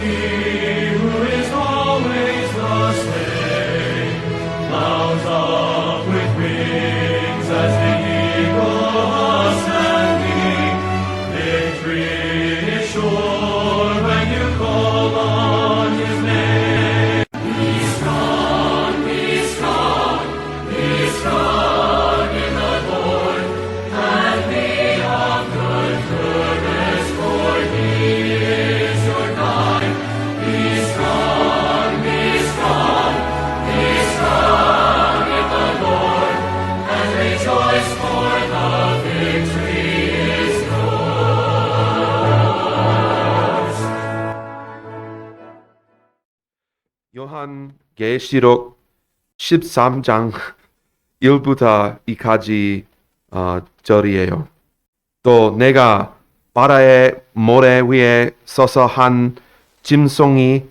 who is always the same, mounts up with wings as the eagle ascending. Victory is sure when you call on his name. Be strong, be strong, be strong in the Lord, and be of good courage, for he is your guide. Be strong, be strong, be strong in the Lord, and rejoice, for the victory is yours. 요한계시록 13장 1부터 2까지 절이에요. 또 내가 바다의 모래 위에 서서 한 짐승이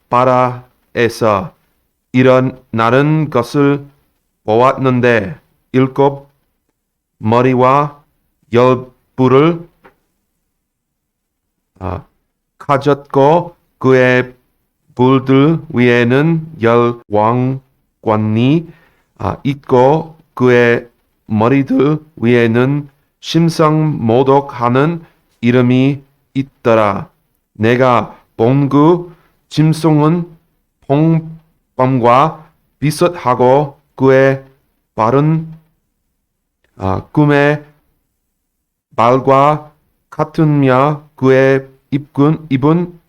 바다에서 일어나는 것을 보았는데 7 머리와 10뿔을 가졌고 그의 뿔들 위에는 10 왕관이 있고 그의 머리들 위에는 심성모독하는 이름이 있더라. 내가 본 그 짐승은 홍범과 비슷하고 그의 발은 꿈의 발과 같으며 그의 입은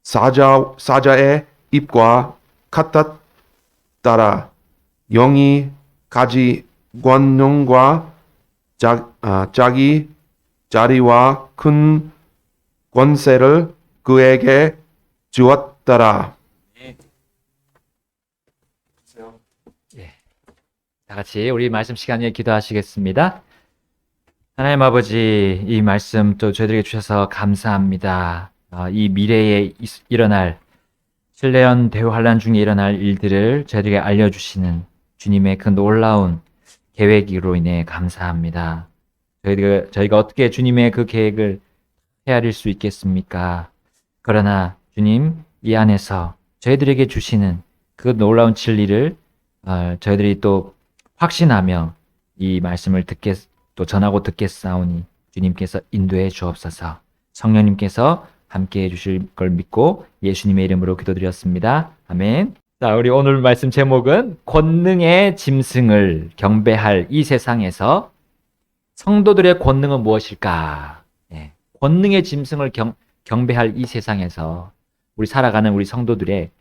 사자의 입과 같았더라. 영이 가지 권능과 자기 자리와 큰 권세를 그에게 주었더라. 다 같이 우리 말씀 시간에 기도하시겠습니다. 하나님 아버지, 이 말씀 또 저희들에게 주셔서 감사합니다. 이 미래에 일어날 실내연 대환란 중에 일어날 일들을 저희들에게 알려주시는 주님의 그 놀라운 계획으로 인해 감사합니다. 저희가 어떻게 주님의 그 계획을 헤아릴 수 있겠습니까? 그러나 주님, 이 안에서 저희들에게 주시는 그 놀라운 진리를 저희들이 또 확신하며 이 말씀을 또 전하고 듣겠사오니 주님께서 인도해 주옵소서. 성령님께서 함께해 주실 걸 믿고 예수님의 이름으로 기도드렸습니다. 아멘. 자, 우리 오늘 말씀 제목은 권능의 짐승을 경배할 이 세상에서 성도들의 권능은 무엇일까? 권능의 짐승을 경배할 이 세상에서 우리 살아가는 우리 성도들의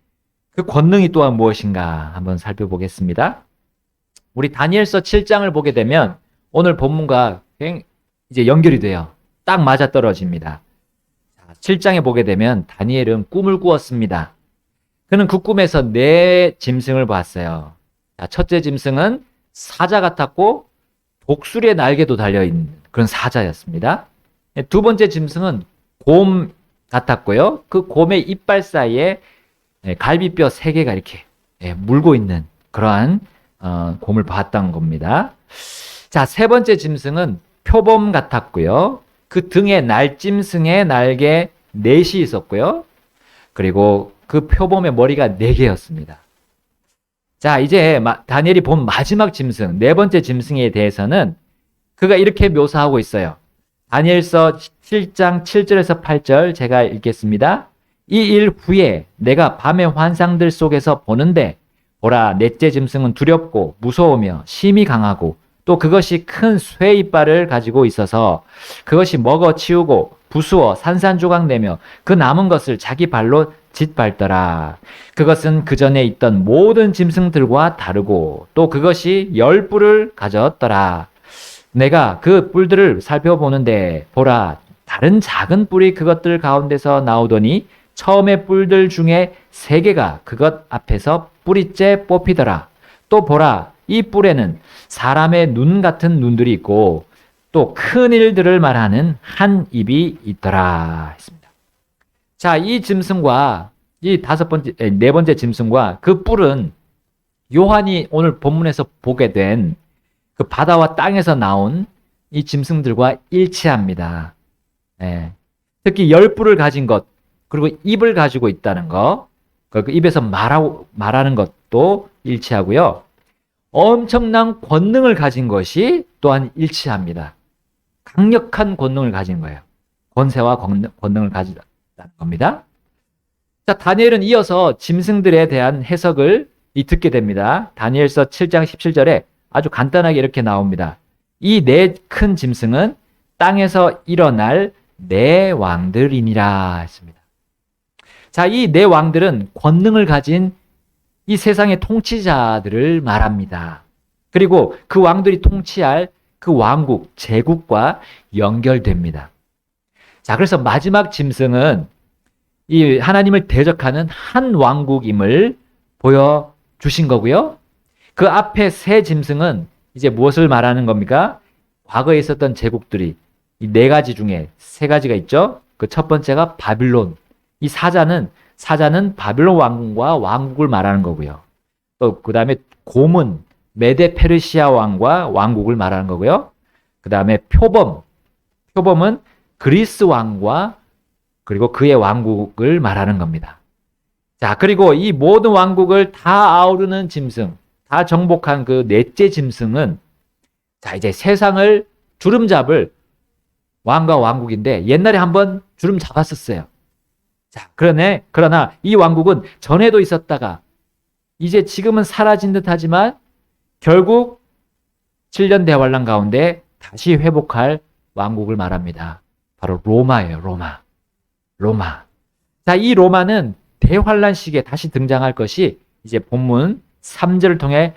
그 권능이 또한 무엇인가 한번 살펴보겠습니다. 우리 다니엘서 7장을 보게 되면 오늘 본문과 이제 연결이 돼요. 딱 맞아떨어집니다. 7장에 보게 되면 다니엘은 꿈을 꾸었습니다. 그는 그 꿈에서 4 짐승을 봤어요. 첫째 짐승은 사자 같았고 독수리의 날개도 달려있는 그런 사자였습니다. 두 번째 짐승은 곰 같았고요. 그 곰의 이빨 사이에 갈비뼈 3개가 이렇게 물고 있는 그러한 곰을 봤던 겁니다. 자, 세 번째 짐승은 표범 같았고요. 그 등에 날짐승의 날개 4이 있었고요. 그리고 그 표범의 머리가 4개였습니다. 자, 이제 다니엘이 본 마지막 짐승, 4번째 짐승에 대해서는 그가 이렇게 묘사하고 있어요. 다니엘서 7장 7절에서 8절 제가 읽겠습니다. 이 일 후에 내가 밤의 환상들 속에서 보는데 보라, 넷째 짐승은 두렵고 무서우며 심히 강하고 또 그것이 큰 쇠 이빨을 가지고 있어서 그것이 먹어치우고 부수어 산산조각 내며 그 남은 것을 자기 발로 짓밟더라. 그것은 그 전에 있던 모든 짐승들과 다르고 또 그것이 10뿔을 가졌더라. 내가 그 뿔들을 살펴보는데 보라, 다른 작은 뿔이 그것들 가운데서 나오더니 처음의 뿔들 중에 3개가 그것 앞에서 뿌리째 뽑히더라. 또 보라, 이 뿔에는 사람의 눈 같은 눈들이 있고 또 큰 일들을 말하는 한 입이 있더라 했습니다. 자, 이 짐승과 이 4번째 짐승과 그 뿔은 요한이 오늘 본문에서 보게 된 그 바다와 땅에서 나온 이 짐승들과 일치합니다. 특히 10뿔을 가진 것, 그리고 입을 가지고 있다는 거, 그 입에서 말하는 것도 일치하고요. 엄청난 권능을 가진 것이 또한 일치합니다. 강력한 권능을 가진 거예요. 권세와 권능을 가지다는 겁니다. 자, 다니엘은 이어서 짐승들에 대한 해석을 듣게 됩니다. 다니엘서 7장 17절에 아주 간단하게 이렇게 나옵니다. 이 네 큰 짐승은 땅에서 일어날 네 왕들이니라 했습니다. 자, 이 네 왕들은 권능을 가진 이 세상의 통치자들을 말합니다. 그리고 그 왕들이 통치할 그 왕국, 제국과 연결됩니다. 자, 그래서 마지막 짐승은 이 하나님을 대적하는 한 왕국임을 보여주신 거고요. 그 앞에 세 짐승은 이제 무엇을 말하는 겁니까? 과거에 있었던 제국들이 이 네 가지 중에 세 가지가 있죠. 그 첫 번째가 바빌론. 이 사자는 바빌론 왕과 왕국을 말하는 거고요. 또 그 다음에 고문, 메데 페르시아 왕과 왕국을 말하는 거고요. 그 다음에 표범은 그리스 왕과 그리고 그의 왕국을 말하는 겁니다. 자, 그리고 이 모든 왕국을 다 아우르는 짐승, 다 정복한 그 넷째 짐승은 자, 이제 세상을 주름잡을 왕과 왕국인데 옛날에 한번 주름 잡았었어요. 자, 그러나 이 왕국은 전에도 있었다가 이제 지금은 사라진 듯 하지만 결국 7년 대환란 가운데 다시 회복할 왕국을 말합니다. 바로 로마예요, 로마. 자, 이 로마는 대환란 시기에 다시 등장할 것이 이제 본문 3절을 통해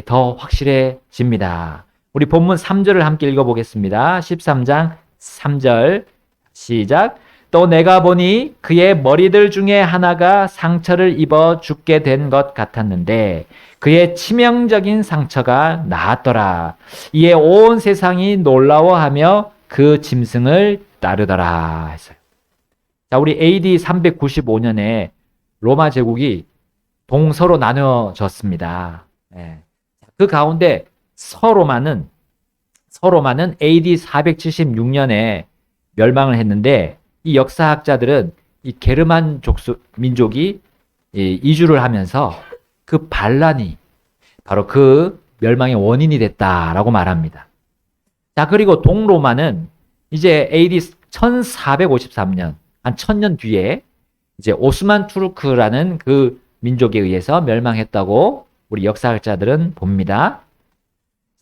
더 확실해집니다. 우리 본문 3절을 함께 읽어보겠습니다. 13장 3절 시작. 또 내가 보니 그의 머리들 중에 하나가 상처를 입어 죽게 된 것 같았는데 그의 치명적인 상처가 나았더라. 이에 온 세상이 놀라워하며 그 짐승을 따르더라 했어요. 자, 우리 AD 395년에 로마 제국이 동서로 나누어졌습니다. 그 가운데 서로마는 AD 476년에 멸망을 했는데 이 역사학자들은 이 게르만 민족이 이주를 하면서 그 반란이 바로 그 멸망의 원인이 됐다라고 말합니다. 자, 그리고 동로마는 이제 AD 1453년, 한 1000년 뒤에 이제 오스만 투르크라는 그 민족에 의해서 멸망했다고 우리 역사학자들은 봅니다.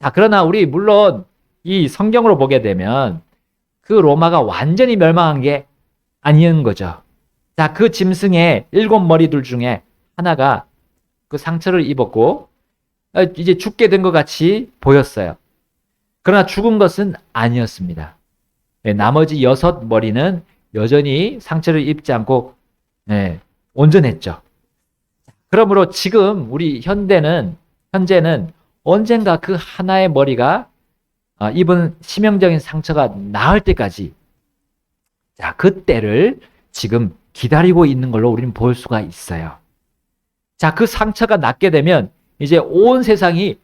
자, 그러나 우리 물론 이 성경으로 보게 되면 그 로마가 완전히 멸망한 게 아닌 거죠. 자, 그 짐승의 7머리들 중에 하나가 그 상처를 입었고 이제 죽게 된 것 같이 보였어요. 그러나 죽은 것은 아니었습니다. 나머지 6머리는 여전히 상처를 입지 않고 온전했죠. 그러므로 지금 우리 현재는 언젠가 그 하나의 머리가 입은 치명적인 상처가 나을 때까지 자, 그때를 지금 기다리고 있는 걸로 우리는 볼 수가 있어요. 자, 그 상처가 낫게 되면 이제 온 세상이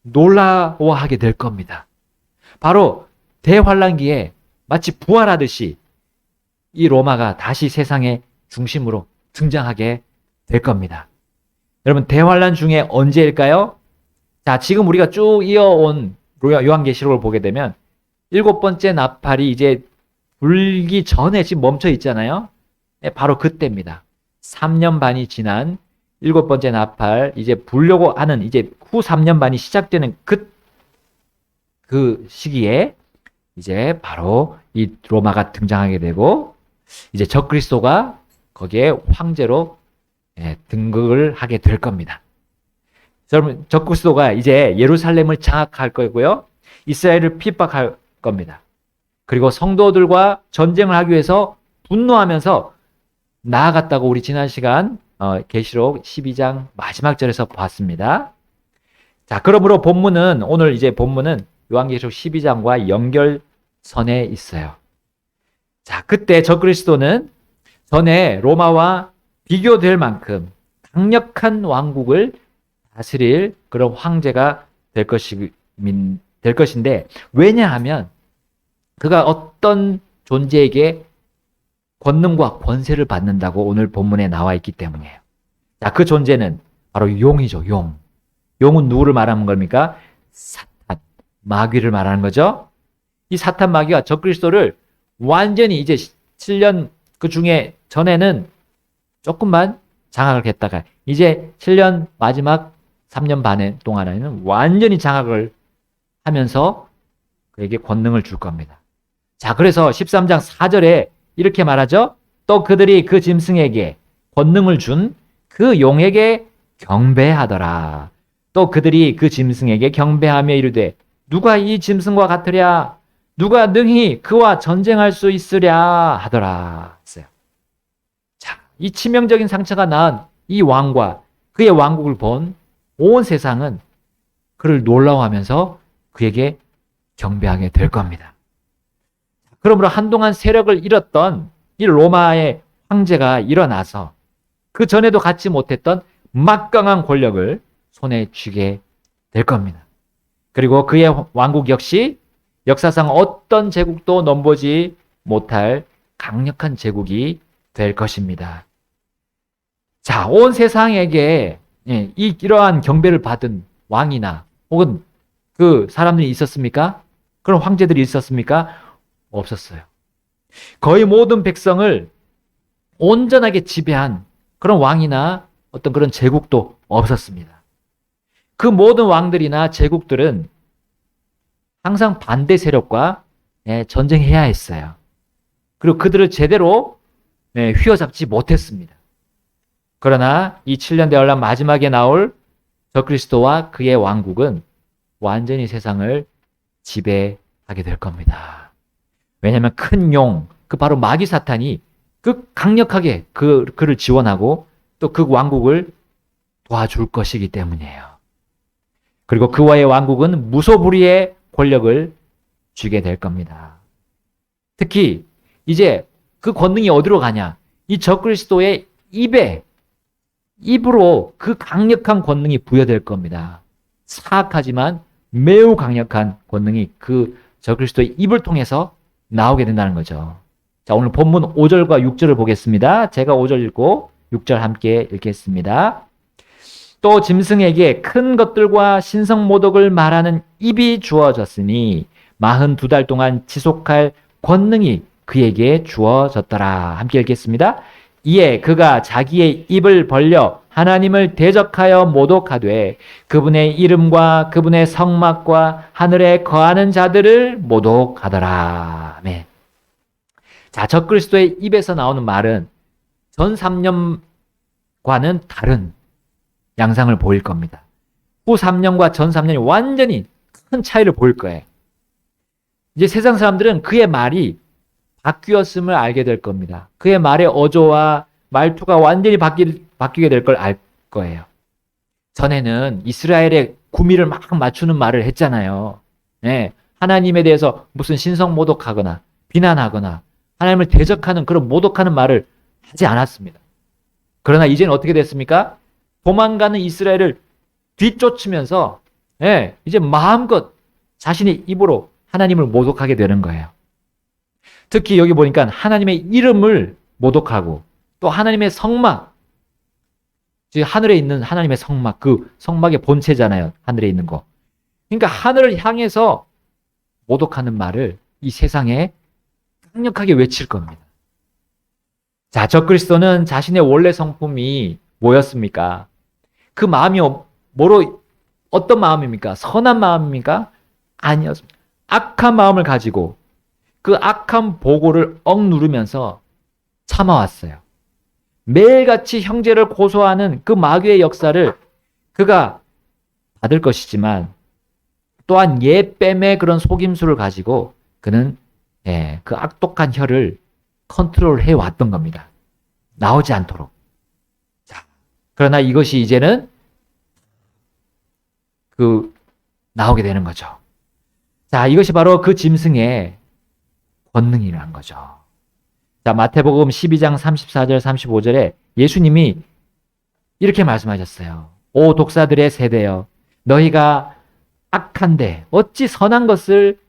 놀라워하게 될 겁니다. 바로 대환란기에 마치 부활하듯이 이 로마가 다시 세상의 중심으로 등장하게 될 겁니다. 여러분, 대환란 중에 언제일까요? 자, 지금 우리가 쭉 이어온 요한계시록을 보게 되면 7번째 나팔이 이제 불기 전에 지금 멈춰 있잖아요. 바로 그때입니다. 3년 반이 지난 7번째 나팔 이제 불려고 하는 이제 후 3년 반이 시작되는 그 시기에 이제 바로 이 로마가 등장하게 되고 이제 적그리스도가 거기에 황제로 등극을 하게 될 겁니다. 여러분, 적그리스도가 이제 예루살렘을 장악할 거고요. 이스라엘을 핍박할 겁니다. 그리고 성도들과 전쟁을 하기 위해서 분노하면서 나아갔다고 우리 지난 시간 계시록 12장 마지막 절에서 봤습니다. 자, 그러므로 오늘 이제 본문은 요한계시록 12장과 연결선에 있어요. 자, 그때 적그리스도는 전에 로마와 비교될 만큼 강력한 왕국을 다스릴 그런 황제가 될 것인데, 왜냐하면 그가 어떤 존재에게 권능과 권세를 받는다고 오늘 본문에 나와 있기 때문이에요. 자, 그 존재는 바로 용이죠, 용. 용은 누구를 말하는 겁니까? 사탄, 마귀를 말하는 거죠. 이 사탄 마귀가 적그리스도를 완전히 이제 7년 그 중에 전에는 조금만 장악을 했다가 이제 7년 마지막 3년 반 동안에는 완전히 장악을 하면서 그에게 권능을 줄 겁니다. 자, 그래서 13장 4절에 이렇게 말하죠. 또 그들이 그 짐승에게 권능을 준 그 용에게 경배하더라. 또 그들이 그 짐승에게 경배하며 이르되 누가 이 짐승과 같으랴? 누가 능히 그와 전쟁할 수 있으랴? 하더라. 했어요. 자, 이 치명적인 상처가 낳은 이 왕과 그의 왕국을 본 온 세상은 그를 놀라워하면서 그에게 경배하게 될 겁니다. 그러므로 한동안 세력을 잃었던 이 로마의 황제가 일어나서 그 전에도 갖지 못했던 막강한 권력을 손에 쥐게 될 겁니다. 그리고 그의 왕국 역시 역사상 어떤 제국도 넘보지 못할 강력한 제국이 될 것입니다. 자, 온 세상에게 이러한 경배를 받은 왕이나 혹은 그 사람들이 있었습니까? 그런 황제들이 있었습니까? 없었어요. 거의 모든 백성을 온전하게 지배한 그런 왕이나 어떤 그런 제국도 없었습니다. 그 모든 왕들이나 제국들은 항상 반대 세력과 전쟁해야 했어요. 그리고 그들을 제대로 휘어잡지 못했습니다. 그러나 이 7년 대환란 마지막에 나올 적그리스도와 그의 왕국은 완전히 세상을 지배하게 될 겁니다. 왜냐하면 큰 용, 그 바로 마귀 사탄이 그 강력하게 그를 지원하고 또 그 왕국을 도와줄 것이기 때문이에요. 그리고 그와의 왕국은 무소불위의 권력을 쥐게 될 겁니다. 특히 이제 그 권능이 어디로 가냐? 이 적그리스도의 입으로 그 강력한 권능이 부여될 겁니다. 사악하지만 매우 강력한 권능이 그 적그리스도의 입을 통해서 나오게 된다는 거죠. 자, 오늘 본문 5절과 6절을 보겠습니다. 제가 5절 읽고 6절 함께 읽겠습니다. 또 짐승에게 큰 것들과 신성모독을 말하는 입이 주어졌으니 42달 동안 지속할 권능이 그에게 주어졌더라. 함께 읽겠습니다. 이에 그가 자기의 입을 벌려 하나님을 대적하여 모독하되 그분의 이름과 그분의 성막과 하늘에 거하는 자들을 모독하더라. 아멘. 자, 적그리스도의 입에서 나오는 말은 전 3년과는 다른 양상을 보일 겁니다. 후 3년과 전 3년이 완전히 큰 차이를 보일 거예요. 이제 세상 사람들은 그의 말이 바뀌었음을 알게 될 겁니다. 그의 말의 어조와 말투가 완전히 바뀌게 될 걸 알 거예요. 전에는 이스라엘의 구미를 막 맞추는 말을 했잖아요. 하나님에 대해서 무슨 신성 모독하거나 비난하거나 하나님을 대적하는 그런 모독하는 말을 하지 않았습니다. 그러나 이제는 어떻게 됐습니까? 도망가는 이스라엘을 뒤쫓으면서 이제 마음껏 자신의 입으로 하나님을 모독하게 되는 거예요. 특히 여기 보니까 하나님의 이름을 모독하고 또 하나님의 성막, 즉 하늘에 있는 하나님의 성막, 그 성막의 본체잖아요. 하늘에 있는 거. 그러니까 하늘을 향해서 모독하는 말을 이 세상에 강력하게 외칠 겁니다. 자, 적그리스도는 자신의 원래 성품이 뭐였습니까? 그 마음이 어떤 마음입니까? 선한 마음입니까? 아니었습니다. 악한 마음을 가지고 그 악한 보고를 억누르면서 참아왔어요. 매일같이 형제를 고소하는 그 마귀의 역사를 그가 받을 것이지만 또한 예뱀의 그런 속임수를 가지고 그는 그 악독한 혀를 컨트롤해 왔던 겁니다. 나오지 않도록. 자, 그러나 이것이 이제는 나오게 되는 거죠. 자, 이것이 바로 그 짐승의 권능이라는 거죠. 자, 마태복음 12장 34절 35절에 예수님이 이렇게 말씀하셨어요. 오 독사들의 세대여, 너희가 악한데 어찌 선한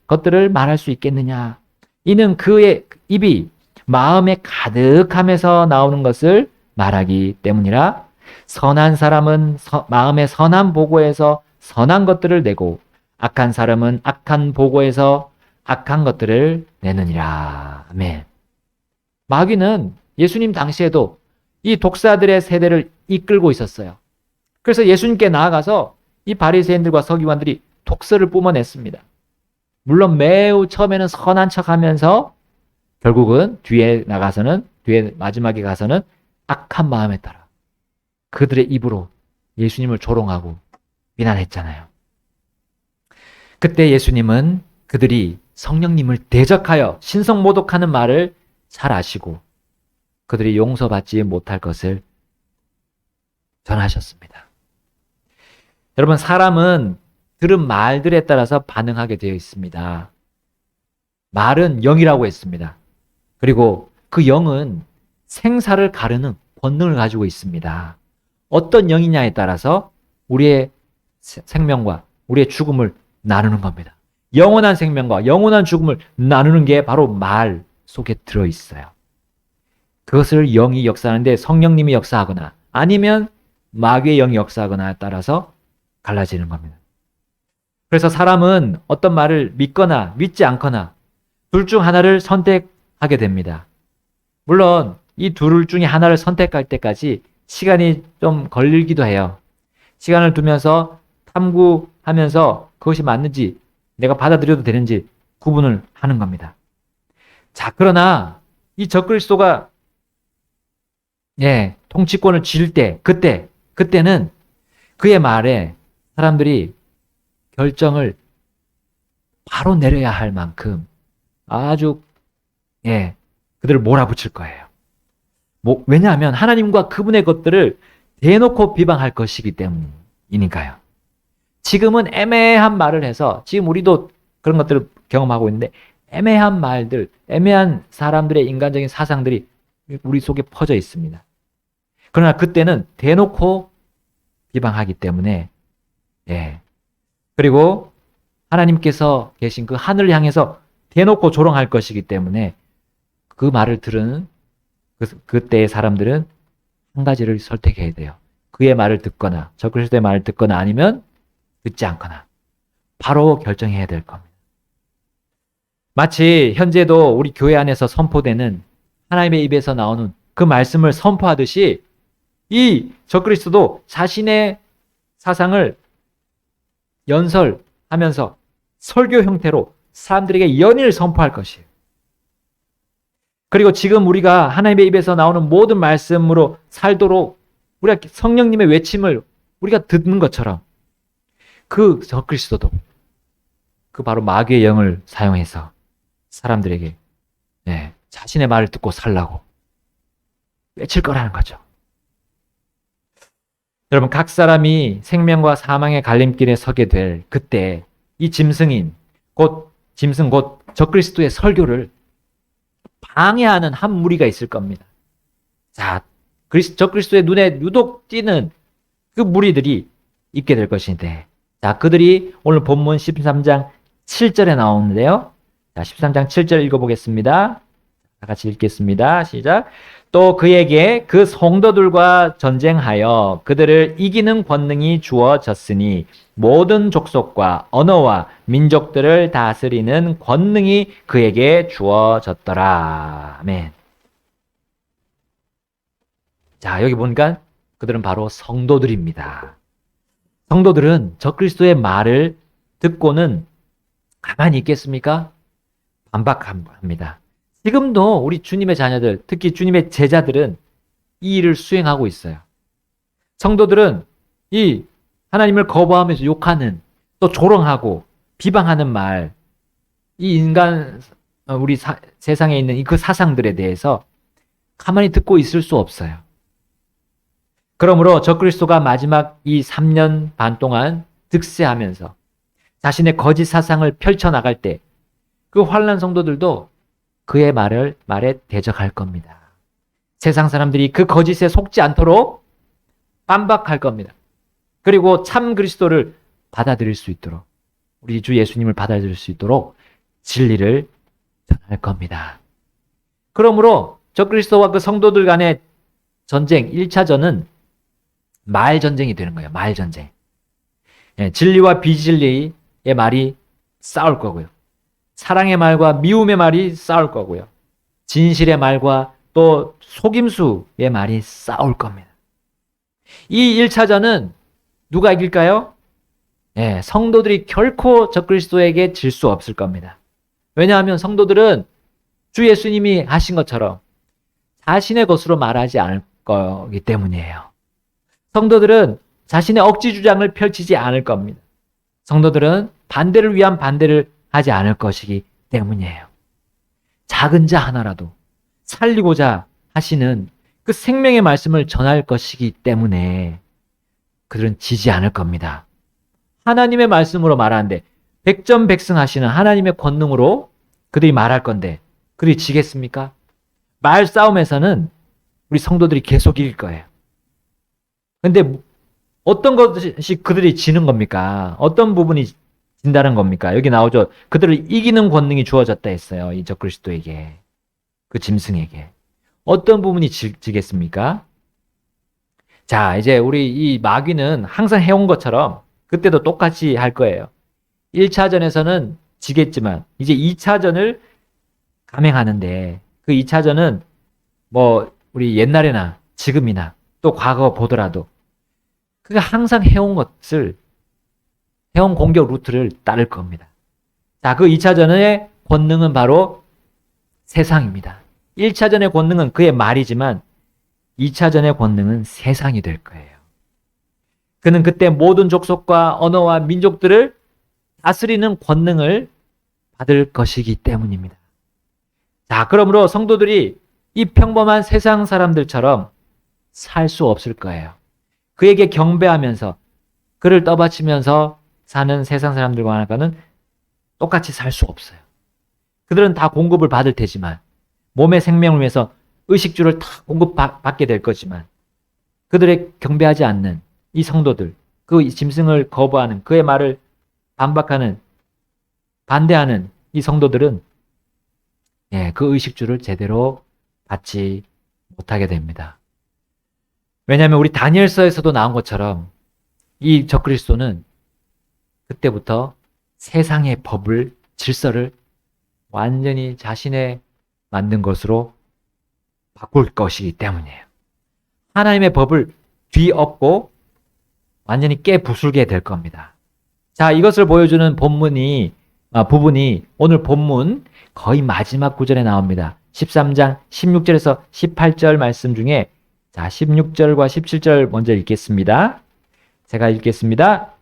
것들을 말할 수 있겠느냐? 이는 그의 입이 마음에 가득함에서 나오는 것을 말하기 때문이라. 선한 사람은 마음의 선한 보고에서 선한 것들을 내고 악한 사람은 악한 보고에서 악한 것들을 내느니라. 아멘. 마귀는 예수님 당시에도 이 독사들의 세대를 이끌고 있었어요. 그래서 예수님께 나아가서 이 바리새인들과 서기관들이 독설을 뿜어냈습니다. 물론 매우 처음에는 선한 척하면서 결국은 뒤에 마지막에 가서는 악한 마음에 따라 그들의 입으로 예수님을 조롱하고 비난했잖아요. 그때 예수님은 그들이 성령님을 대적하여 신성모독하는 말을 잘 아시고 그들이 용서받지 못할 것을 전하셨습니다. 여러분, 사람은 들은 말들에 따라서 반응하게 되어 있습니다. 말은 영이라고 했습니다. 그리고 그 영은 생사를 가르는 권능을 가지고 있습니다. 어떤 영이냐에 따라서 우리의 생명과 우리의 죽음을 나누는 겁니다. 영원한 생명과 영원한 죽음을 나누는 게 바로 말 속에 들어있어요. 그것을 영이 역사하는데 성령님이 역사하거나 아니면 마귀의 영이 역사하거나에 따라서 갈라지는 겁니다. 그래서 사람은 어떤 말을 믿거나 믿지 않거나 둘 중 하나를 선택하게 됩니다. 물론 이 둘 중에 하나를 선택할 때까지 시간이 좀 걸리기도 해요. 시간을 두면서 탐구하면서 그것이 맞는지 내가 받아들여도 되는지 구분을 하는 겁니다. 자, 그러나 이 적그리스도가 통치권을 쥘 때, 그때는 그의 말에 사람들이 결정을 바로 내려야 할 만큼 아주 그들을 몰아붙일 거예요. 왜냐하면 하나님과 그분의 것들을 대놓고 비방할 것이기 때문이니까요. 지금은 애매한 말을 해서 지금 우리도 그런 것들을 경험하고 있는데 애매한 말들, 애매한 사람들의 인간적인 사상들이 우리 속에 퍼져 있습니다. 그러나 그때는 대놓고 비방하기 때문에 그리고 하나님께서 계신 그 하늘을 향해서 대놓고 조롱할 것이기 때문에 그 말을 들은 그때의 사람들은 한 가지를 선택해야 돼요. 그의 말을 듣거나 적그리스도의 말을 듣거나 아니면 듣지 않거나 바로 결정해야 될 겁니다. 마치 현재도 우리 교회 안에서 선포되는 하나님의 입에서 나오는 그 말씀을 선포하듯이 이 적그리스도도 자신의 사상을 연설하면서 설교 형태로 사람들에게 연일 선포할 것이에요. 그리고 지금 우리가 하나님의 입에서 나오는 모든 말씀으로 살도록 우리가 성령님의 외침을 우리가 듣는 것처럼 그 적그리스도도 그 바로 마귀의 영을 사용해서 사람들에게 자신의 말을 듣고 살라고 외칠 거라는 거죠. 여러분, 각 사람이 생명과 사망의 갈림길에 서게 될 그때 이 짐승 곧 적그리스도의 설교를 방해하는 한 무리가 있을 겁니다. 자, 적그리스도의 눈에 유독 띄는 그 무리들이 있게 될 것인데, 자, 그들이 오늘 본문 13장 7절에 나오는데요. 자, 13장 7절 읽어보겠습니다. 다 같이 읽겠습니다. 시작. 또 그에게 그 성도들과 전쟁하여 그들을 이기는 권능이 주어졌으니 모든 족속과 언어와 민족들을 다스리는 권능이 그에게 주어졌더라. 아멘. 자, 여기 보니까 그들은 바로 성도들입니다. 성도들은 적그리스도의 말을 듣고는 가만히 있겠습니까? 반박합니다. 지금도 우리 주님의 자녀들, 특히 주님의 제자들은 이 일을 수행하고 있어요. 성도들은 이 하나님을 거부하면서 욕하는, 또 조롱하고 비방하는 말, 이 인간, 우리 세상에 있는 그 사상들에 대해서 가만히 듣고 있을 수 없어요. 그러므로 적그리스도가 마지막 이 3년 반 동안 득세하면서 자신의 거짓 사상을 펼쳐나갈 때 그 환난 성도들도 그의 말에 대적할 겁니다. 세상 사람들이 그 거짓에 속지 않도록 반박할 겁니다. 그리고 참 그리스도를 받아들일 수 있도록, 우리 주 예수님을 받아들일 수 있도록 진리를 전할 겁니다. 그러므로 적그리스도와 그 성도들 간의 전쟁, 1차전은 말 전쟁이 되는 거예요. 말 전쟁. 예, 진리와 비진리의 말이 싸울 거고요. 사랑의 말과 미움의 말이 싸울 거고요. 진실의 말과 또 속임수의 말이 싸울 겁니다. 이 1차전은 누가 이길까요? 예, 성도들이 결코 적그리스도에게 질 수 없을 겁니다. 왜냐하면 성도들은 주 예수님이 하신 것처럼 자신의 것으로 말하지 않을 거기 때문이에요. 성도들은 자신의 억지 주장을 펼치지 않을 겁니다. 성도들은 반대를 위한 반대를 하지 않을 것이기 때문이에요. 작은 자 하나라도 살리고자 하시는 그 생명의 말씀을 전할 것이기 때문에 그들은 지지 않을 겁니다. 하나님의 말씀으로 말하는데 백전백승하시는 하나님의 권능으로 그들이 말할 건데 그들이 지겠습니까? 말싸움에서는 우리 성도들이 계속 이길 거예요. 근데 어떤 것이 그들이 지는 겁니까? 어떤 부분이 진다는 겁니까? 여기 나오죠. 그들을 이기는 권능이 주어졌다 했어요. 이 적그리스도에게. 그 짐승에게. 어떤 부분이 지겠습니까? 자, 이제 우리 이 마귀는 항상 해온 것처럼 그때도 똑같이 할 거예요. 1차전에서는 지겠지만 이제 2차전을 감행하는데 그 2차전은 뭐 우리 옛날이나 지금이나 또 과거 보더라도 그가 항상 해온 것을 해온 공격 루트를 따를 겁니다. 자, 그 2차전의 권능은 바로 세상입니다. 1차전의 권능은 그의 말이지만 2차전의 권능은 세상이 될 거예요. 그는 그때 모든 족속과 언어와 민족들을 다스리는 권능을 받을 것이기 때문입니다. 자, 그러므로 성도들이 이 평범한 세상 사람들처럼 살 수 없을 거예요. 그에게 경배하면서 그를 떠받치면서 사는 세상 사람들과는 똑같이 살 수 없어요. 그들은 다 공급을 받을 테지만 몸의 생명을 위해서 의식주를 다 공급받게 될 거지만 그들의 경배하지 않는 이 성도들, 그 짐승을 거부하는 그의 말을 반박하는 반대하는 이 성도들은 그 의식주를 제대로 받지 못하게 됩니다. 왜냐하면 우리 다니엘서에서도 나온 것처럼 이 적그리스도는 그때부터 세상의 법을, 질서를 완전히 자신의 만든 것으로 바꿀 것이기 때문이에요. 하나님의 법을 뒤엎고 완전히 깨부수게 될 겁니다. 자, 이것을 보여주는 부분이 오늘 본문 거의 마지막 구절에 나옵니다. 13장 16절에서 18절 말씀 중에 자, 16절과 17절 먼저 읽겠습니다. 제가 읽겠습니다.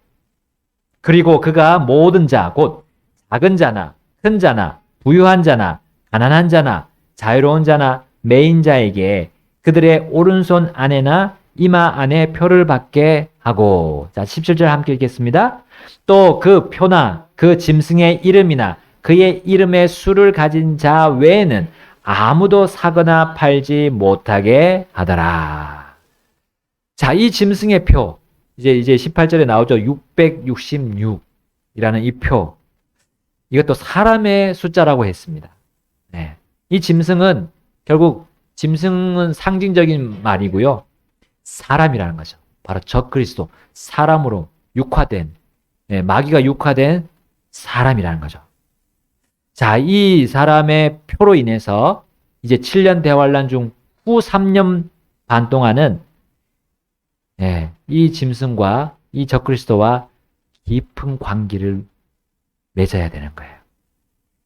그리고 그가 모든 자, 곧 작은 자나 큰 자나 부유한 자나 가난한 자나 자유로운 자나 매인 자에게 그들의 오른손 안에나 이마 안에 표를 받게 하고, 자, 17절 함께 읽겠습니다. 또 그 표나 그 짐승의 이름이나 그의 이름의 수를 가진 자 외에는 아무도 사거나 팔지 못하게 하더라. 자, 이 짐승의 표, 이제 18절에 나오죠. 666이라는 이 표. 이것도 사람의 숫자라고 했습니다. 네. 이 짐승은 결국 짐승은 상징적인 말이고요. 사람이라는 거죠. 바로 적그리스도, 사람으로 육화된, 마귀가 육화된 사람이라는 거죠. 자, 이 사람의 표로 인해서 이제 7년 대환란 중 후 3년 반 동안은 이 짐승과 이 적그리스도와 깊은 관계를 맺어야 되는 거예요.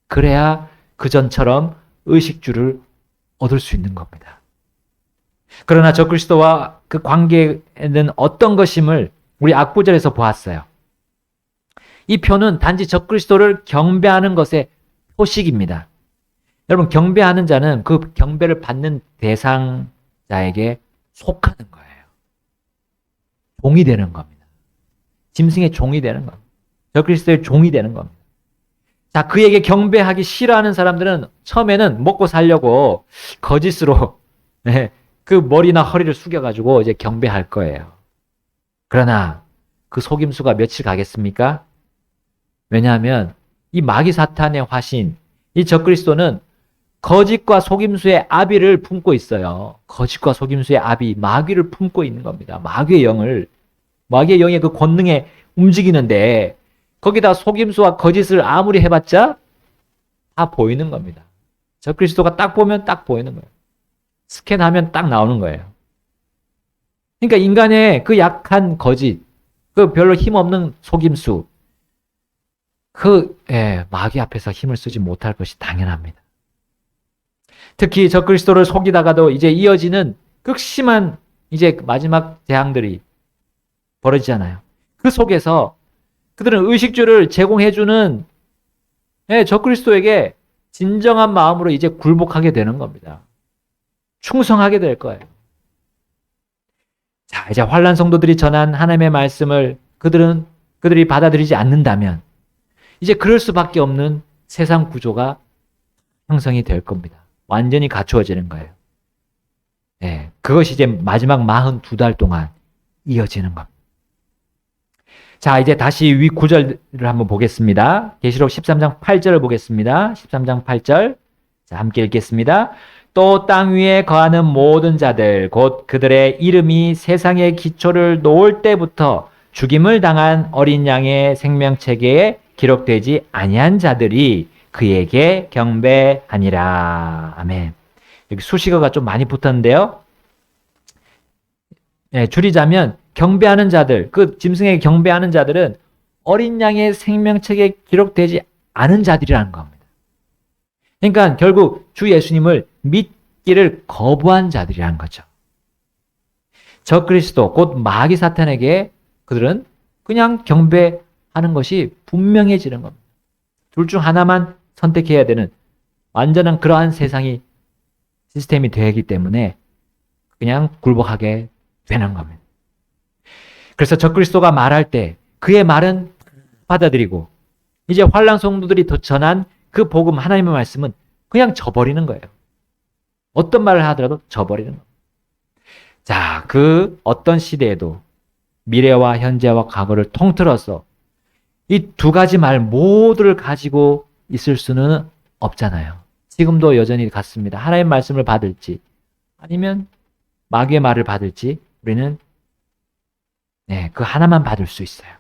그래야 그전처럼 의식주를 얻을 수 있는 겁니다. 그러나 적그리스도와 그 관계에는 어떤 것임을 우리 악구절에서 보았어요. 이 표는 단지 적그리스도를 경배하는 것의 표식입니다. 여러분, 경배하는 자는 그 경배를 받는 대상자에게 속하는 거예요. 종이 되는 겁니다. 짐승의 종이 되는 겁니다. 적그리스도의 종이 되는 겁니다. 자, 그에게 경배하기 싫어하는 사람들은 처음에는 먹고 살려고 거짓으로 그 머리나 허리를 숙여가지고 이제 경배할 거예요. 그러나 그 속임수가 며칠 가겠습니까? 왜냐하면 이 마귀 사탄의 화신, 이 적그리스도는 거짓과 속임수의 아비를 품고 있어요. 거짓과 속임수의 아비, 마귀를 품고 있는 겁니다. 마귀의 영의 그 권능에 움직이는데 거기다 속임수와 거짓을 아무리 해봤자 다 보이는 겁니다. 적그리스도가 딱 보면 딱 보이는 거예요. 스캔하면 딱 나오는 거예요. 그러니까 인간의 그 약한 거짓, 그 별로 힘없는 속임수, 마귀 앞에서 힘을 쓰지 못할 것이 당연합니다. 특히 적그리스도를 속이다가도 이제 이어지는 극심한 이제 마지막 재앙들이 벌어지잖아요. 그 속에서 그들은 의식주를 제공해주는 적그리스도에게 진정한 마음으로 이제 굴복하게 되는 겁니다. 충성하게 될 거예요. 자, 이제 환난 성도들이 전한 하나님의 말씀을 그들이 받아들이지 않는다면 이제 그럴 수밖에 없는 세상 구조가 형성이 될 겁니다. 완전히 갖추어지는 거예요. 그것이 이제 마지막 42달 동안 이어지는 겁니다. 자, 이제 다시 위 구절을 한번 보겠습니다. 계시록 13장 8절을 보겠습니다. 13장 8절. 자, 함께 읽겠습니다. 또 땅 위에 거하는 모든 자들 곧 그들의 이름이 세상의 기초를 놓을 때부터 죽임을 당한 어린 양의 생명책에 기록되지 아니한 자들이 그에게 경배하니라. 아멘. 여기 수식어가 좀 많이 붙었는데요. 줄이자면 경배하는 자들, 그 짐승에게 경배하는 자들은 어린 양의 생명책에 기록되지 않은 자들이라는 겁니다. 그러니까 결국 주 예수님을 믿기를 거부한 자들이라는 거죠. 적그리스도 곧 마귀 사탄에게 그들은 그냥 경배하는 것이 분명해지는 겁니다. 둘 중 하나만 선택해야 되는 완전한 그러한 세상이 시스템이 되기 때문에 그냥 굴복하게 되는 겁니다. 그래서 적그리스도가 말할 때 그의 말은 받아들이고 이제 환난 성도들이 전한 그 복음 하나님의 말씀은 그냥 져버리는 거예요. 어떤 말을 하더라도 져버리는 겁니다. 자, 그 어떤 시대에도 미래와 현재와 과거를 통틀어서 이 두 가지 말 모두를 가지고 있을 수는 없잖아요. 지금도 여전히 같습니다. 하나님의 말씀을 받을지 아니면 마귀의 말을 받을지 우리는 그 하나만 받을 수 있어요.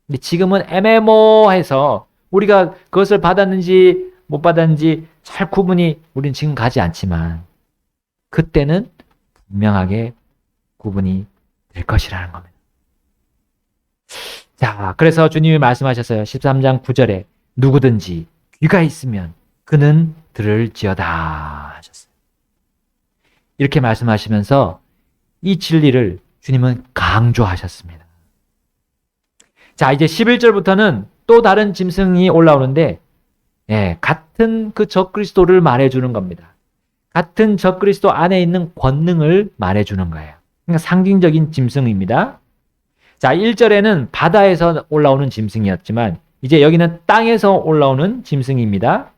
근데 지금은 애매모호해서 우리가 그것을 받았는지 못 받았는지 잘 구분이 우리는 지금 가지 않지만 그때는 분명하게 구분이 될 것이라는 겁니다. 자, 그래서 주님이 말씀하셨어요. 13장 9절에 누구든지 귀가 있으면 그는 들을지어다 하셨어요. 이렇게 말씀하시면서 이 진리를 주님은 강조하셨습니다. 자, 이제 11절부터는 또 다른 짐승이 올라오는데 같은 그 적그리스도를 말해주는 겁니다. 같은 적그리스도 안에 있는 권능을 말해주는 거예요. 그러니까 상징적인 짐승입니다. 자, 1절에는 바다에서 올라오는 짐승이었지만 이제 여기는 땅에서 올라오는 짐승입니다.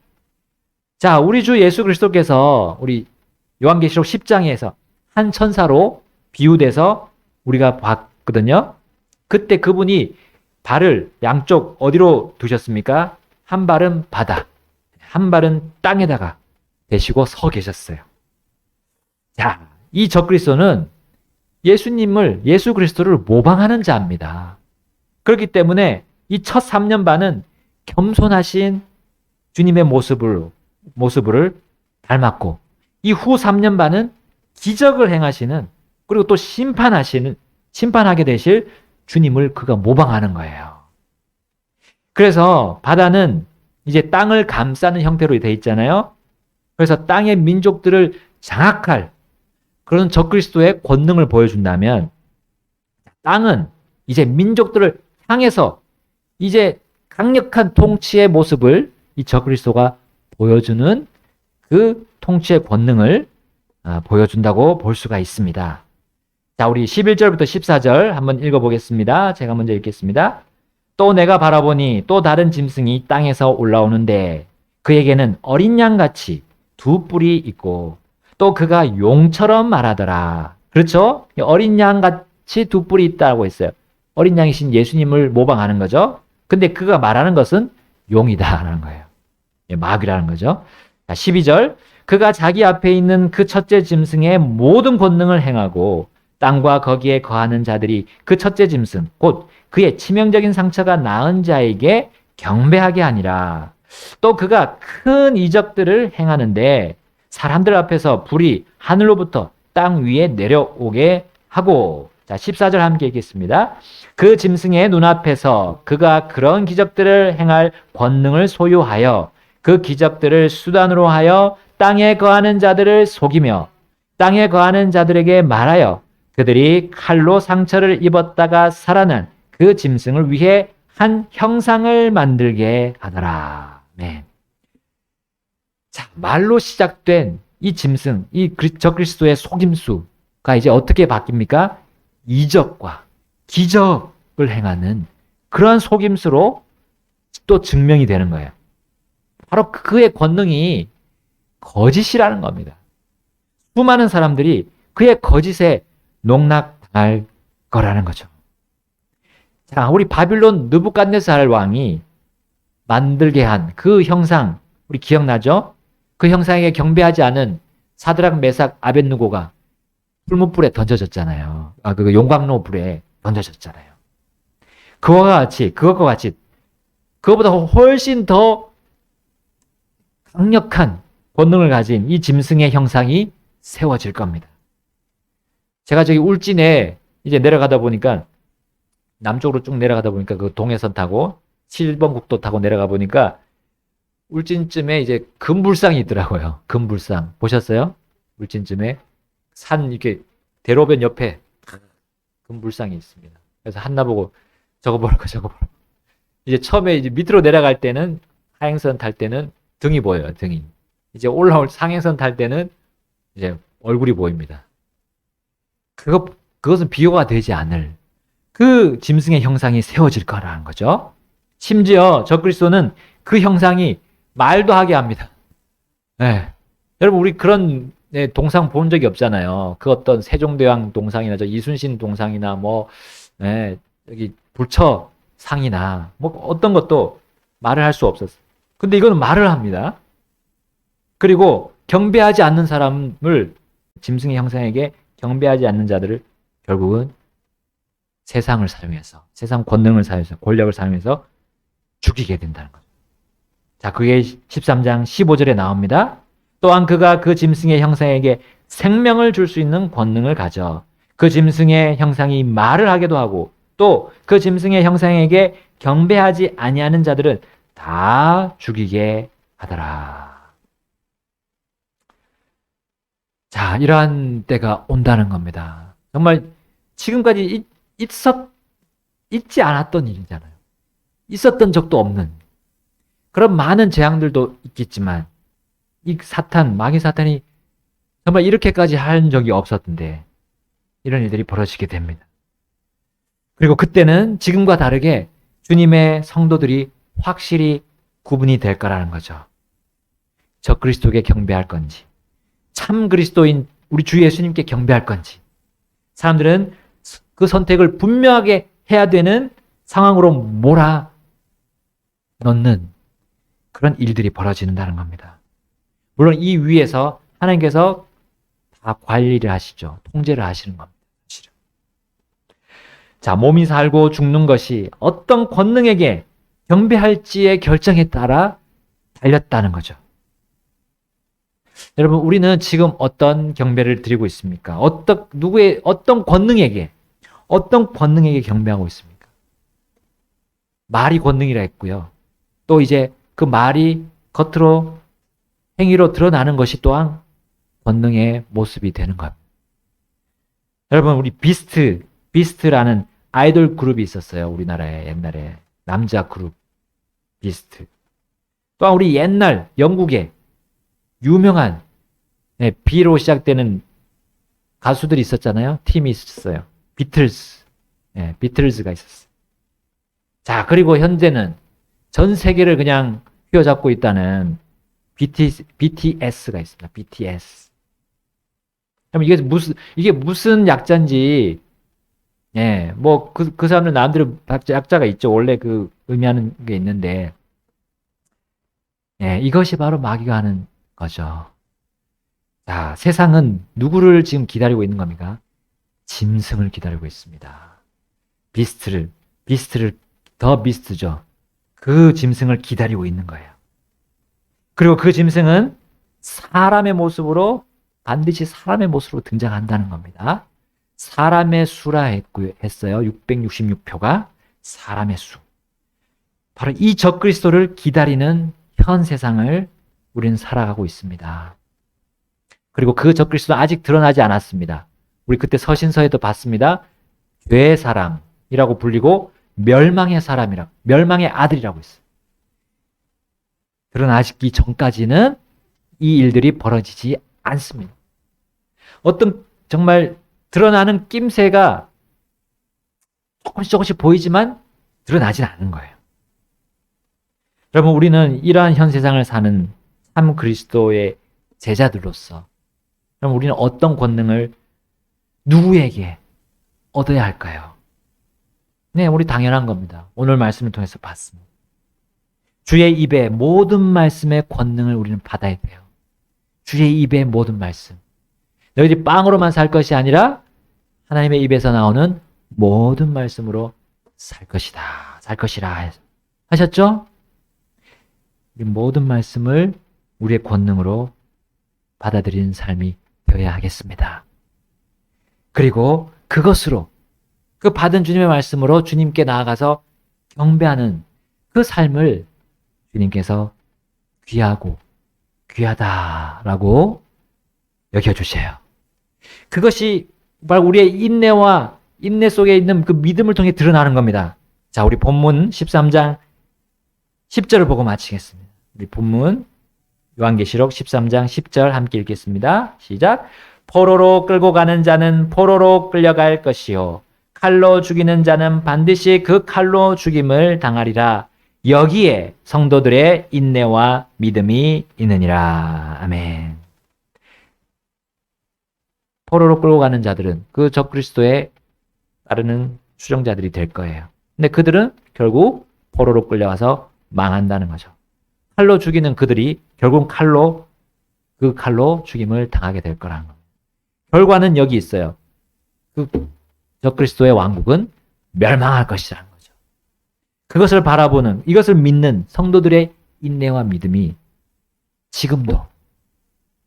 자, 우리 주 예수 그리스도께서 우리 요한계시록 10장에서 한 천사로 비유돼서 우리가 봤거든요. 그때 그분이 발을 양쪽 어디로 두셨습니까? 한 발은 바다, 한 발은 땅에다가 대시고 서 계셨어요. 자, 이 적그리스도는 예수 그리스도를 모방하는 자입니다. 그렇기 때문에 이 첫 3년 반은 겸손하신 주님의 모습을 닮았고 이 후 3년 반은 기적을 행하시는 그리고 또 심판하게 되실 주님을 그가 모방하는 거예요. 그래서 바다는 이제 땅을 감싸는 형태로 되어 있잖아요. 그래서 땅의 민족들을 장악할 그런 적그리스도의 권능을 보여준다면 땅은 이제 민족들을 향해서 이제 강력한 통치의 모습을 이 적그리스도가 보여주는 그 통치의 권능을 보여준다고 볼 수가 있습니다. 자, 우리 11절부터 14절 한번 읽어보겠습니다. 제가 먼저 읽겠습니다. 또 내가 바라보니 또 다른 짐승이 땅에서 올라오는데 그에게는 어린 양같이 두 뿔이 있고 또 그가 용처럼 말하더라. 그렇죠? 어린 양같이 두 뿔이 있다고 했어요. 어린 양이신 예수님을 모방하는 거죠. 근데 그가 말하는 것은 용이다라는 거예요. 마귀라는 거죠. 자, 12절. 그가 자기 앞에 있는 그 첫째 짐승의 모든 권능을 행하고 땅과 거기에 거하는 자들이 그 첫째 짐승, 곧 그의 치명적인 상처가 나은 자에게 경배하게 하니라. 또 그가 큰 이적들을 행하는데 사람들 앞에서 불이 하늘로부터 땅 위에 내려오게 하고. 자, 14절 함께 읽겠습니다. 그 짐승의 눈앞에서 그가 그런 기적들을 행할 권능을 소유하여 그 기적들을 수단으로 하여 땅에 거하는 자들을 속이며 땅에 거하는 자들에게 말하여 그들이 칼로 상처를 입었다가 살아난 그 짐승을 위해 한 형상을 만들게 하더라. 네. 자, 말로 시작된 이 짐승, 이 적그리스도의 속임수가 이제 어떻게 바뀝니까? 이적과 기적을 행하는 그러한 속임수로 또 증명이 되는 거예요. 바로 그의 권능이 거짓이라는 겁니다. 수많은 사람들이 그의 거짓에 농락당할 거라는 거죠. 자, 우리 바빌론 느부갓네살 왕이 만들게 한 그 형상, 우리 기억나죠? 그 형상에게 경배하지 않은 사드락, 메삭, 아벳느고가 풀무불에 던져졌잖아요. 그 용광로 불에 던져졌잖아요. 그것과 같이 그것보다 훨씬 더 강력한 권능을 가진 이 짐승의 형상이 세워질 겁니다. 제가 저기 울진에 이제 내려가다 보니까 남쪽으로 쭉 내려가다 보니까 그 동해선 타고 7번 국도 타고 내려가 보니까 울진쯤에 이제 금불상이 있더라고요. 금불상 보셨어요? 울진쯤에 산 이렇게 대로변 옆에 금불상이 있습니다. 그래서 한나 보고 저거 보라고. 이제 처음에 이제 밑으로 내려갈 때는 하행선 탈 때는 등이 보여요. 등이. 이제 올라올 상행선 탈 때는 이제 얼굴이 보입니다. 그것은 비교가 되지 않을 그 짐승의 형상이 세워질 거라는 거죠. 심지어 적그리스도는 그 형상이 말도 하게 합니다. 네. 여러분 우리 그런 동상 본 적이 없잖아요. 그 어떤 세종대왕 동상이나 저 이순신 동상이나 뭐 여기 불처 상이나 뭐 어떤 것도 말을 할 수 없었어요. 근데 이거는 말을 합니다. 그리고 경배하지 않는 사람을 짐승의 형상에게 경배하지 않는 자들을 결국은 세상을 사용해서 세상 권능을 사용해서 권력을 사용해서 죽이게 된다는 거죠. 자, 그게 13장 15절에 나옵니다. 또한 그가 그 짐승의 형상에게 생명을 줄 수 있는 권능을 가져 그 짐승의 형상이 말을 하게도 하고 또 그 짐승의 형상에게 경배하지 아니하는 자들은 다 죽이게 하더라. 자, 이러한 때가 온다는 겁니다. 정말 지금까지 있지 않았던 일이잖아요. 있었던 적도 없는 그런 많은 재앙들도 있겠지만 이 마귀 사탄이 정말 이렇게까지 한 적이 없었는데 이런 일들이 벌어지게 됩니다. 그리고 그때는 지금과 다르게 주님의 성도들이 확실히 구분이 될 거라는 거죠. 적그리스도에게 경배할 건지 참 그리스도인 우리 주 예수님께 경배할 건지 사람들은 그 선택을 분명하게 해야 되는 상황으로 몰아넣는 그런 일들이 벌어진다는 겁니다. 물론 이 위에서 하나님께서 다 관리를 하시죠. 통제를 하시는 겁니다. 사실은. 자, 몸이 살고 죽는 것이 어떤 권능에게 경배할지의 결정에 따라 달렸다는 거죠. 여러분, 우리는 지금 어떤 경배를 드리고 있습니까? 어떤 권능에게 경배하고 있습니까? 말이 권능이라 했고요. 또 이제 그 말이 겉으로 행위로 드러나는 것이 또한 권능의 모습이 되는 겁니다. 여러분, 우리 비스트라는 아이돌 그룹이 있었어요. 우리나라에 옛날에 남자 그룹 비스트. 또한 우리 옛날 영국에 유명한 B로 시작되는 가수들이 있었잖아요. 팀이 있었어요. 비틀즈가 있었어요. 자, 그리고 현재는 전 세계를 그냥 휘어잡고 있다는 BTS가 있습니다. BTS. 그럼 이게 무슨 약자인지, 뭐 그 사람들 나름대로 약자가 있죠. 원래 그 의미하는 게 있는데, 이것이 바로 마귀가 하는 거죠. 자, 세상은 누구를 지금 기다리고 있는 겁니까? 짐승을 기다리고 있습니다. 비스트를 더 비스트죠. 그 짐승을 기다리고 있는 거예요. 그리고 그 짐승은 사람의 모습으로, 반드시 사람의 모습으로 등장한다는 겁니다. 사람의 수라 했어요. 666표가 사람의 수. 바로 이 적그리스도를 기다리는 현 세상을 우리는 살아가고 있습니다. 그리고 그 적그리스도는 아직 드러나지 않았습니다. 우리 그때 서신서에도 봤습니다. 죄의 사람이라고 불리고 멸망의 사람이라고, 멸망의 아들이라고 했어요. 드러나기 전까지는 이 일들이 벌어지지 않습니다. 어떤 정말 드러나는 낌새가 조금씩 보이지만 드러나진 않는 거예요. 여러분, 우리는 이러한 현 세상을 사는 참 그리스도의 제자들로서 그럼 우리는 어떤 권능을 누구에게 얻어야 할까요? 네, 우리 당연한 겁니다. 오늘 말씀을 통해서 봤습니다. 주의 입에 모든 말씀의 권능을 우리는 받아야 돼요. 주의 입에 모든 말씀. 너희들이 빵으로만 살 것이 아니라 하나님의 입에서 나오는 모든 말씀으로 살 것이다. 살 것이라 하셨죠? 이 모든 말씀을 우리의 권능으로 받아들이는 삶이 되어야 하겠습니다. 그리고 그것으로, 그 받은 주님의 말씀으로 주님께 나아가서 경배하는 그 삶을 주님께서 귀하고 귀하다라고 여겨주셔요. 그것이 바로 우리의 인내 속에 있는 그 믿음을 통해 드러나는 겁니다. 자, 우리 본문 13장 10절을 보고 마치겠습니다. 우리 본문 요한계시록 13장 10절 함께 읽겠습니다. 시작. 포로로 끌고 가는 자는 포로로 끌려갈 것이요 칼로 죽이는 자는 반드시 그 칼로 죽임을 당하리라. 여기에 성도들의 인내와 믿음이 있느니라. 아멘. 포로로 끌고 가는 자들은 그 적그리스도에 따르는 추종자들이 될 거예요. 근데 그들은 결국 포로로 끌려가서 망한다는 거죠. 칼로 죽이는 그들이 결국 그 칼로 죽임을 당하게 될 거라는 겁니다. 결과는 여기 있어요. 그 적그리스도의 왕국은 멸망할 것이라는 거죠. 그것을 바라보는, 이것을 믿는 성도들의 인내와 믿음이 지금도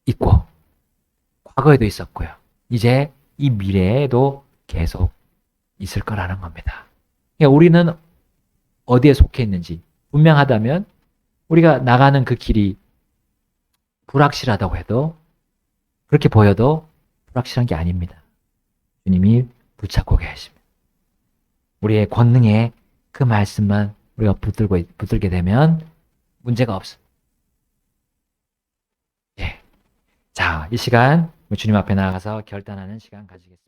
있고 과거에도 있었고요. 이제 이 미래에도 계속 있을 거라는 겁니다. 그러니까 우리는 어디에 속해 있는지 분명하다면 우리가 나가는 그 길이 불확실하다고 해도, 그렇게 보여도 불확실한 게 아닙니다. 주님이 붙잡고 계십니다. 우리의 권능에 그 말씀만 우리가 붙들게 되면 문제가 없습니다. 예. 자, 이 시간 주님 앞에 나가서 결단하는 시간 가지겠습니다.